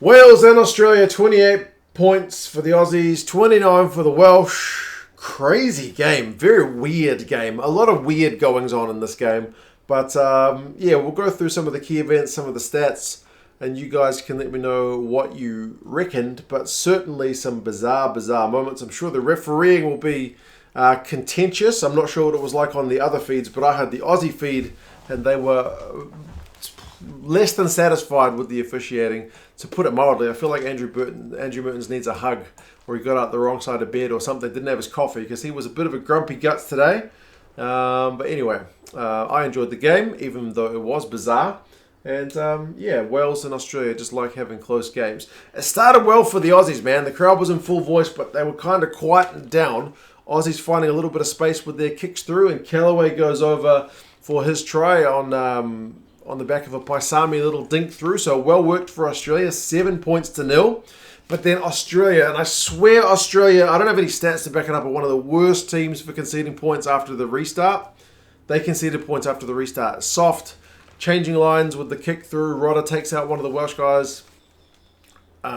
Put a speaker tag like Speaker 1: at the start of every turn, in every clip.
Speaker 1: Wales and Australia, 28 points for the Aussies, 29 for the Welsh. Crazy game. Very weird game. A lot of weird goings on in this game. But yeah, we'll go through some of the key events, some of the stats, and you guys can let me know what you reckoned. But certainly some bizarre moments. I'm sure the refereeing will be contentious. I'm not sure what it was like on the other feeds, but I had the Aussie feed, and they were less than satisfied with the officiating. To put it mildly, I feel like Andrew Mertens needs a hug, or he got out the wrong side of bed or something, didn't have his coffee, because he was a bit of a grumpy guts today. But anyway, I enjoyed the game, even though it was bizarre. And yeah, Wales and Australia just like having close games. It started well for the Aussies, man. The crowd was in full voice, but they were kind of quietened down. Aussies finding a little bit of space with their kicks through, and Callaway goes over for his try on the back of a Paisami little dink through. So well worked for Australia, 7-0. But then Australia, and I swear Australia, I don't have any stats to back it up, are one of the worst teams for conceding points after the restart. They conceded points after the restart. Soft, changing lines with the kick through. Rodder takes out one of the Welsh guys.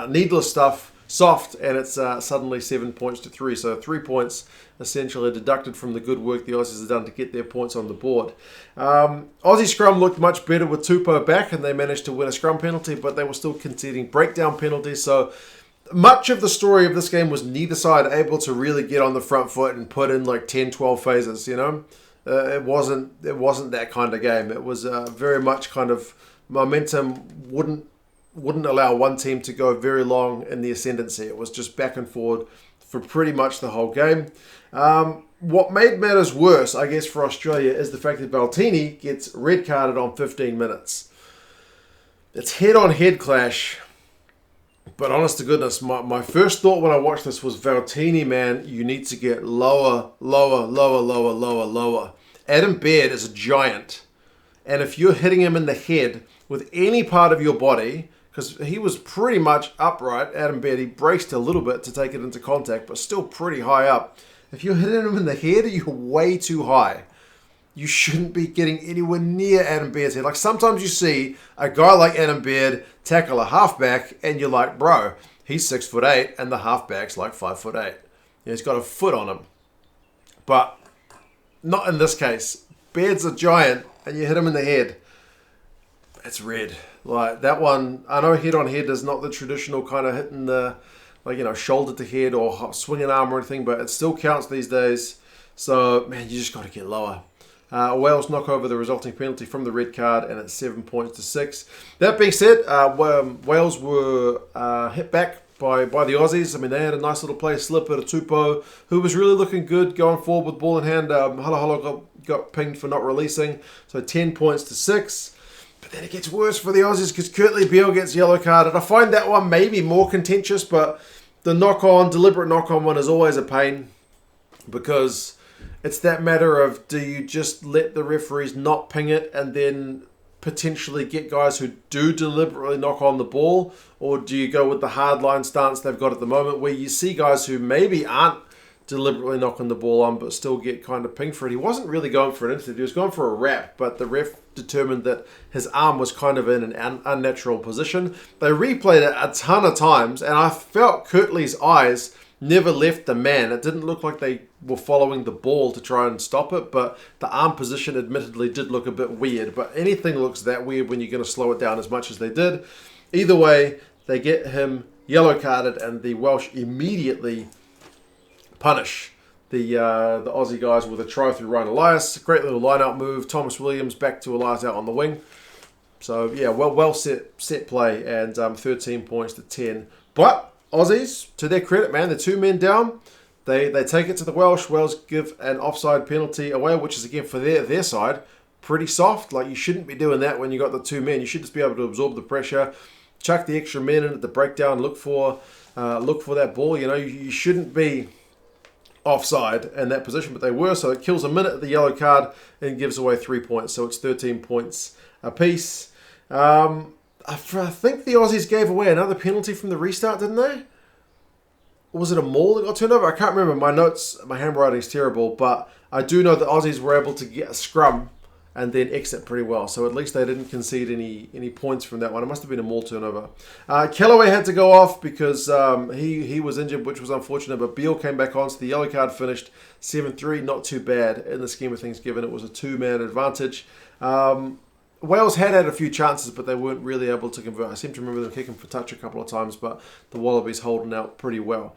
Speaker 1: Needless stuff. Soft, and it's suddenly 7-3. So 3 points essentially deducted from the good work the Aussies have done to get their points on the board. Aussie scrum looked much better with Tupou back, and they managed to win a scrum penalty, but they were still conceding breakdown penalties. So much of the story of this game was neither side able to really get on the front foot and put in like 10, 12 phases, you know. It wasn't that kind of game. It was very much kind of momentum wouldn't allow one team to go very long in the ascendancy. It was just back and forward for pretty much the whole game. What made matters worse, I guess, for Australia is the fact that Valtini gets red carded on 15 minutes. It's head-on-head clash. But honest to goodness, my first thought when I watched this was, Valtini, man, you need to get lower. Adam Baird is a giant. And if you're hitting him in the head with any part of your body, because he was pretty much upright, Adam Baird, he braced a little bit to take it into contact, but still pretty high up. If you're hitting him in the head, you're way too high. You shouldn't be getting anywhere near Adam Baird's head. Like, sometimes you see a guy like Adam Baird tackle a halfback, and you're like, bro, he's 6'8", and the halfback's like 5'8". He's got a foot on him. But not in this case. Baird's a giant, and you hit him in the head. It's red. Like, that one, I know head on head is not the traditional kind of hitting the, like, you know, shoulder to head or swinging arm or anything, but it still counts these days. So, man, you just got to get lower. Wales knock over the resulting penalty from the red card, and it's 7-6. That being said, Wales were hit back by the Aussies. I mean, they had a nice little play slip at a Tupou, who was really looking good going forward with ball in hand. Hala got pinged for not releasing, so 10-6. But then it gets worse for the Aussies because Kurtley Beale gets yellow carded. I find that one maybe more contentious, but the deliberate knock-on one is always a pain, because it's that matter of, do you just let the referees not ping it and then potentially get guys who do deliberately knock on the ball, or do you go with the hardline stance they've got at the moment, where you see guys who maybe aren't deliberately knocking the ball on but still get kind of pinged for it? He wasn't really going for an intercept, he was going for a wrap, but the ref determined that his arm was kind of in an unnatural position. They replayed it a ton of times, and I felt Kurtley's eyes never left the man. It didn't look like they were following the ball to try and stop it, but the arm position admittedly did look a bit weird. But anything looks that weird when you're going to slow it down as much as they did. Either way, they get him yellow carded, and the Welsh immediately punish the Aussie guys with a try through Ryan Elias. Great little line-out move. Thomas Williams back to Elias out on the wing. So yeah, well set play, and 13-10. But Aussies, to their credit, man, they're 2 men down. They take it to the Welsh. Wales give an offside penalty away, which is, again, for their side, pretty soft. Like, you shouldn't be doing that when you got the 2 men. You should just be able to absorb the pressure, chuck the extra men in at the breakdown, look for that ball. You know, you shouldn't be offside in that position, but they were. So it kills a minute at the yellow card and gives away 3 points. So it's 13 points apiece. I think the Aussies gave away another penalty from the restart, didn't they? Or was it a maul that got turned over? I can't remember. My notes, my handwriting's terrible, but I do know the Aussies were able to get a scrum and then exit pretty well. So at least they didn't concede any points from that one. It must have been a maul turnover. Kellaway had to go off because he was injured, which was unfortunate, but Beale came back on, so the yellow card finished 7-3. Not too bad in the scheme of things, given it was a two-man advantage. Wales had a few chances, but they weren't really able to convert. I seem to remember them kicking for touch a couple of times, but the Wallabies holding out pretty well.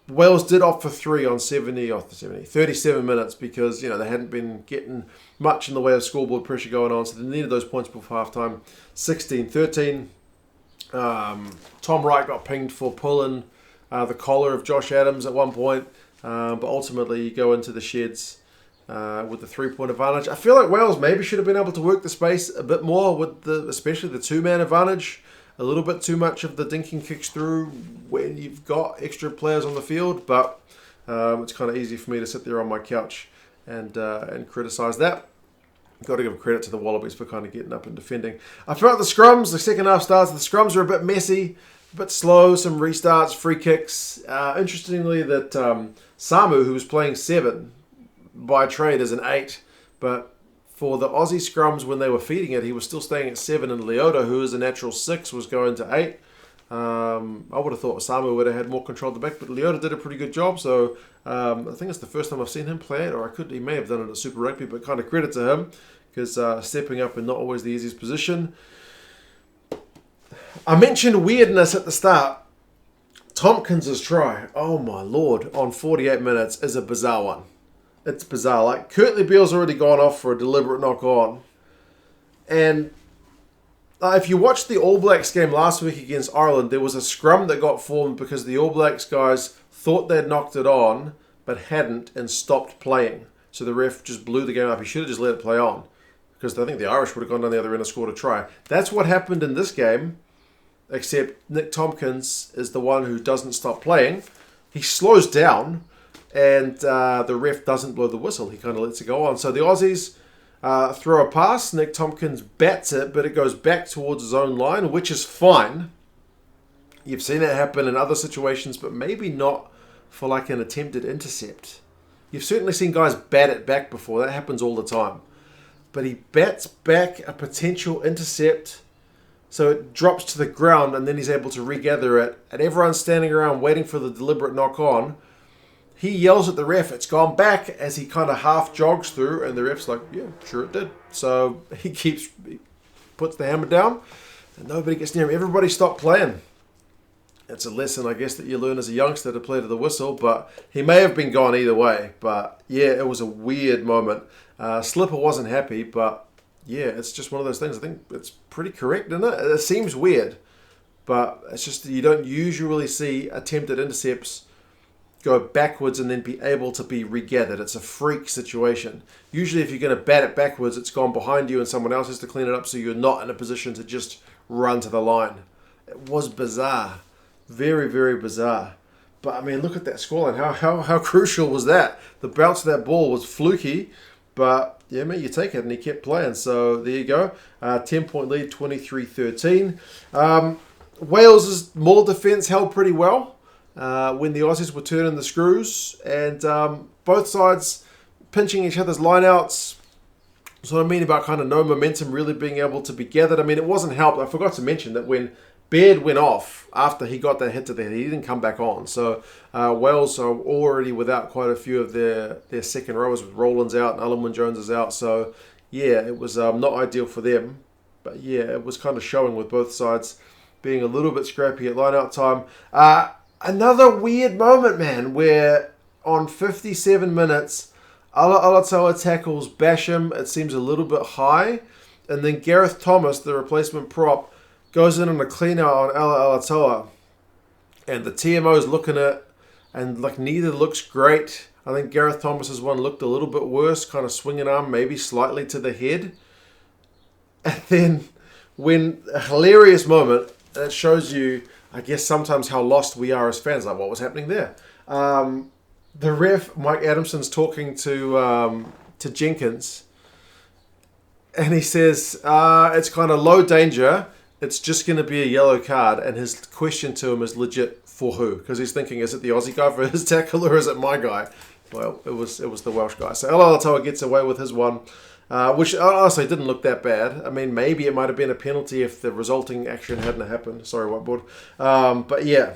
Speaker 1: Wales did opt for 3 on 37 minutes because, they hadn't been getting much in the way of scoreboard pressure going on, so they needed those points before halftime. 16-13. Tom Wright got pinged for pulling the collar of Josh Adams at one point, but ultimately you go into the sheds with the 3-point advantage. I feel like Wales maybe should have been able to work the space a bit more with especially the two-man advantage. A little bit too much of the dinking kicks through when you've got extra players on the field, but it's kind of easy for me to sit there on my couch and criticise that. Got to give credit to the Wallabies for kind of getting up and defending. I felt the scrums, the second half starts, the scrums are a bit messy, a bit slow, some restarts, free kicks. Interestingly, that Samu, who was playing 7 by trade, is an 8, but for the Aussie scrums, when they were feeding it, he was still staying at 7, and Leota, who is a natural 6, was going to 8. I would have thought Samu would have had more control at the back, but Leota did a pretty good job, so I think it's the first time I've seen him play it, or he may have done it at Super Rugby, but kind of credit to him, because stepping up in not always the easiest position. I mentioned weirdness at the start. Tompkins' try, oh my lord, on 48 minutes is a bizarre one. It's bizarre. Like, Kurtley Beale's already gone off for a deliberate knock-on. And if you watched the All Blacks game last week against Ireland, there was a scrum that got formed because the All Blacks guys thought they'd knocked it on, but hadn't, and stopped playing. So the ref just blew the game up. He should have just let it play on, because I think the Irish would have gone down the other end and scored a try. That's what happened in this game, except Nick Tompkins is the one who doesn't stop playing. He slows down, and the ref doesn't blow the whistle. He kind of lets it go on. So the Aussies throw a pass. Nick Tompkins bats it, but it goes back towards his own line, which is fine. You've seen it happen in other situations, but maybe not for like an attempted intercept. You've certainly seen guys bat it back before. That happens all the time. But he bats back a potential intercept, so it drops to the ground, and then he's able to regather it. And everyone's standing around waiting for the deliberate knock-on. He yells at the ref, it's gone back, as he kind of half jogs through, and the ref's like, yeah, sure it did. So he puts the hammer down, and nobody gets near him. Everybody stopped playing. It's a lesson, I guess, that you learn as a youngster to play to the whistle, but he may have been gone either way. But yeah, it was a weird moment. Slipper wasn't happy, but yeah, it's just one of those things. I think it's pretty correct, isn't it? It seems weird, but it's just you don't usually see attempted intercepts go backwards and then be able to be regathered. It's a freak situation. Usually if you're going to bat it backwards, it's gone behind you and someone else has to clean it up, so you're not in a position to just run to the line. It was bizarre. Very, very bizarre. But I mean, look at that scoreline. How crucial was that? The bounce of that ball was fluky, but yeah, man, you take it, and he kept playing. So there you go. 10-point lead, 23-13. Wales' maul defence held pretty well when the Aussies were turning the screws, and both sides pinching each other's lineouts. So what I mean about kind of no momentum really being able to be gathered. I mean, it wasn't helped. I forgot to mention that when Baird went off after he got that hit to the head, he didn't come back on. So Wales are already without quite a few of their second rowers, with Rowlands out and Alun Jones is out. So yeah, it was not ideal for them. But yeah, it was kind of showing with both sides being a little bit scrappy at line-out time. Another weird moment, man, where on 57 minutes, Alatoa tackles Basham. It seems a little bit high. And then Gareth Thomas, the replacement prop, goes in on a clean-out on Alatoa. And the TMO's looking at, and like neither looks great. I think Gareth Thomas's one looked a little bit worse, kind of swinging arm, maybe slightly to the head. And then when a hilarious moment, that shows you, I guess, sometimes how lost we are as fans. Like, what was happening there? The ref, Mike Adamson's talking to Jenkins, and he says, it's kind of low danger. It's just going to be a yellow card. And his question to him is legit, for who? Because he's thinking, is it the Aussie guy for his tackle, or is it my guy? Well, it was the Welsh guy. So Alatoa gets away with his one. which honestly didn't look that bad. I mean, maybe it might have been a penalty if the resulting action hadn't happened. Sorry, whiteboard. But yeah,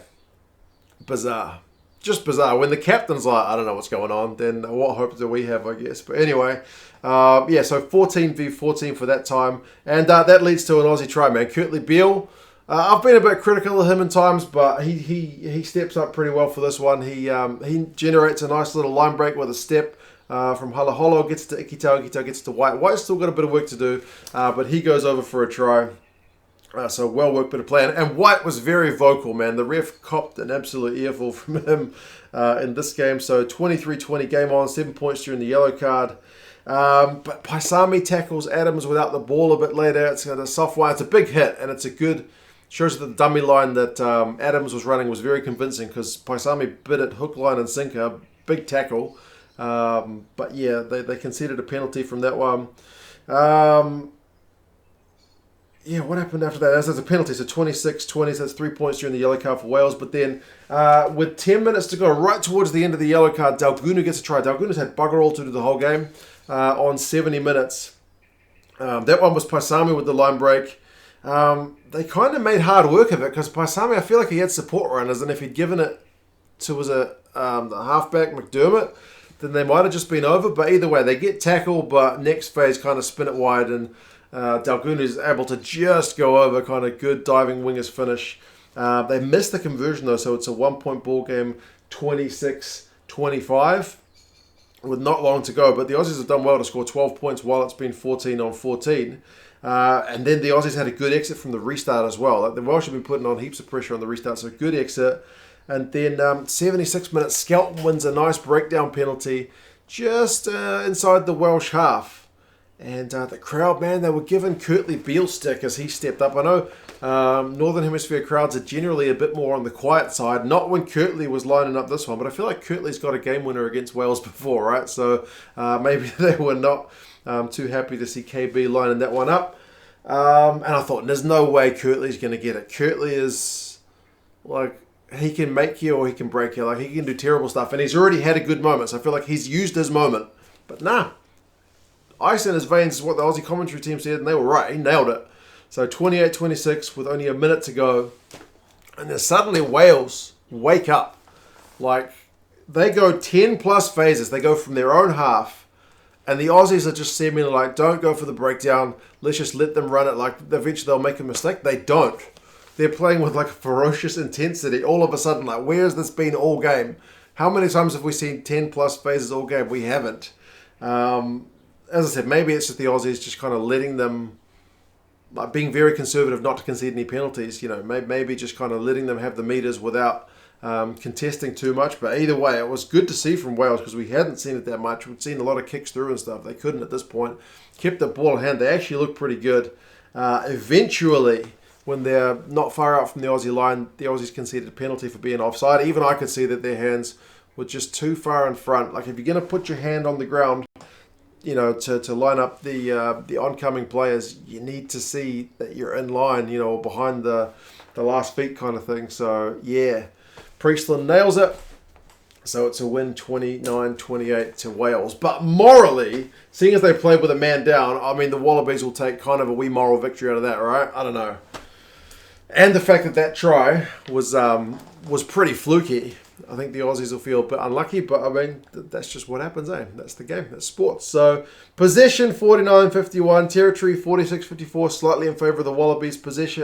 Speaker 1: bizarre. Just bizarre. When the captain's like, I don't know what's going on, then what hope do we have, I guess. But anyway, yeah, so 14v14 for that time. And that leads to an Aussie try, man. Kurtley Beale. I've been a bit critical of him in times, but he steps up pretty well for this one. He generates a nice little line break with a step from Halaholo, gets to Ikitau, Ikitau gets to White. White's still got a bit of work to do, but he goes over for a try. So well worked, bit of plan. And White was very vocal, man. The ref copped an absolute earful from him in this game. So 23-20 game on, 7 points during the yellow card. But Paisami tackles Adams without the ball a bit later. It's got a soft one. It's a big hit, and it's a good... Shows that the dummy line that Adams was running was very convincing because Paisami bit it hook, line, and sinker. Big tackle. But yeah, they conceded a penalty from that one. Yeah, what happened after that? That's a penalty. So 26-20, so that's 3 points during the yellow card for Wales. But then with 10 minutes to go, right towards the end of the yellow card, Dalgunu gets a try. Dalgunu's had bugger all to do the whole game on 70 minutes. That one was Paisami with the line break. They kind of made hard work of it because Paisami, I feel like he had support runners, and if he'd given it to the halfback McDermott, then they might have just been over. But either way, they get tackled, but next phase kind of spin it wide, and Dalgunu is able to just go over, kind of good diving wingers finish. They missed the conversion though, so it's a 1 point ball game, 26-25. With not long to go, but the Aussies have done well to score 12 points while it's been 14-14. And then the Aussies had a good exit from the restart as well. Like the Welsh have been putting on heaps of pressure on the restart, so good exit. And then 76 minutes, Skelton wins a nice breakdown penalty just inside the Welsh half. And the crowd, man, they were giving Kurtley Beale stick as he stepped up. I know Northern Hemisphere crowds are generally a bit more on the quiet side. Not when Kurtley was lining up this one, but I feel like Kurtley's got a game winner against Wales before, right? So maybe they were not too happy to see KB lining that one up. And I thought, there's no way Kurtley's going to get it. Kurtley is, like, he can make you or he can break you. Like, he can do terrible stuff. And he's already had a good moment, so I feel like he's used his moment. But nah. Ice in his veins is what the Aussie commentary team said, and they were right. He nailed it. So 28-26 with only a minute to go. And then suddenly Wales wake up. Like, they go 10 plus phases. They go from their own half. And the Aussies are just seemingly like, don't go for the breakdown. Let's just let them run it. Like, eventually they'll make a mistake. They don't. They're playing with, like, ferocious intensity. All of a sudden, like, where has this been all game? How many times have we seen 10 plus phases all game? We haven't. As I said, maybe it's just the Aussies just kind of letting them, like, being very conservative not to concede any penalties. You know, maybe just kind of letting them have the meters without contesting too much. But either way, it was good to see from Wales because we hadn't seen it that much. We'd seen a lot of kicks through and stuff. They couldn't at this point. Kept the ball in hand. They actually looked pretty good. Eventually, when they're not far out from the Aussie line, the Aussies conceded a penalty for being offside. Even I could see that their hands were just too far in front. Like, if you're going to put your hand on the ground, you know, to line up the oncoming players, you need to see that you're in line, you know, behind the last feet kind of thing. So, yeah, Priestland nails it. So it's a win 29-28 to Wales. But morally, seeing as they played with a man down, I mean, the Wallabies will take kind of a wee moral victory out of that, right? I don't know. And the fact that try was pretty fluky. I think the Aussies will feel a bit unlucky, but I mean, that's just what happens, eh? That's the game. That's sports. So, possession 49-51, territory 46-54, slightly in favour of the Wallabies. Possession,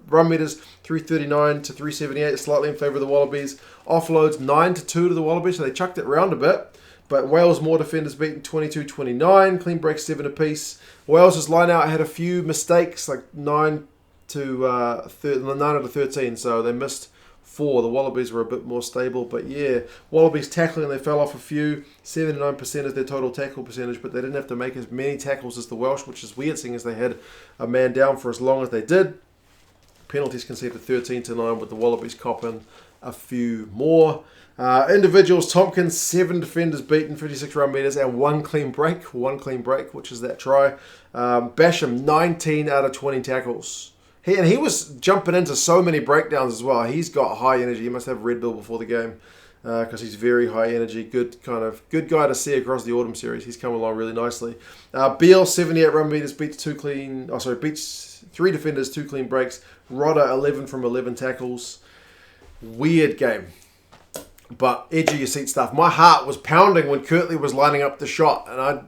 Speaker 1: run meters 339 to 378, slightly in favour of the Wallabies. Offloads 9-2 to the Wallabies, so they chucked it round a bit. But Wales more defenders beaten 22-29, clean breaks 7 apiece. Wales' line out had a few mistakes, like 9 out of 13, so they missed 4. The Wallabies were a bit more stable, but yeah, Wallabies tackling, they fell off a few. 79% is their total tackle percentage, but they didn't have to make as many tackles as the Welsh, which is weird, seeing as they had a man down for as long as they did. Penalties conceded 13-9, with the Wallabies copping a few more. Individuals, Tompkins, 7 defenders beaten, 56 run meters, and one clean break, which is that try. Basham, 19 out of 20 tackles. He was jumping into so many breakdowns as well. He's got high energy. He must have Red Bull before the game. because he's very high energy, good guy to see across the autumn series. He's come along really nicely. Beale 78 run meters, beats 3 defenders, 2 clean breaks. Rodder 11 from 11 tackles. Weird game, but edge of your seat stuff. My heart was pounding when Kirtley was lining up the shot, and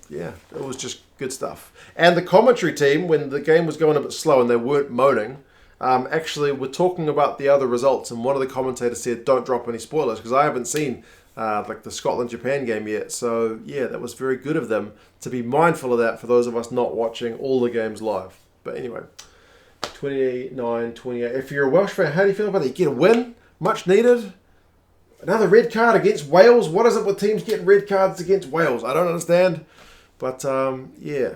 Speaker 1: it was just good stuff. And the commentary team, when the game was going a bit slow and they weren't moaning, actually were talking about the other results, and one of the commentators said, "Don't drop any spoilers," because I haven't seen like the Scotland-Japan game yet. So yeah, that was very good of them to be mindful of that for those of us not watching all the games live. But anyway, 29-28. If you're a Welsh fan, how do you feel about it? You get a win, much needed. Another red card against Wales. What is it with teams getting red cards against Wales? I don't understand. But yeah,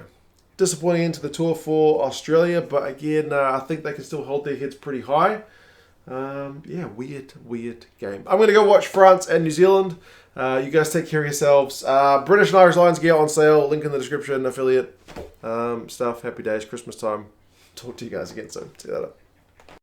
Speaker 1: disappointing into the tour for Australia. But again, I think they can still hold their heads pretty high. Yeah, weird game. I'm going to go watch France and New Zealand. You guys take care of yourselves. British and Irish Lions gear on sale. Link in the description. Affiliate stuff. Happy days. Christmas time. Talk to you guys again soon. See you later.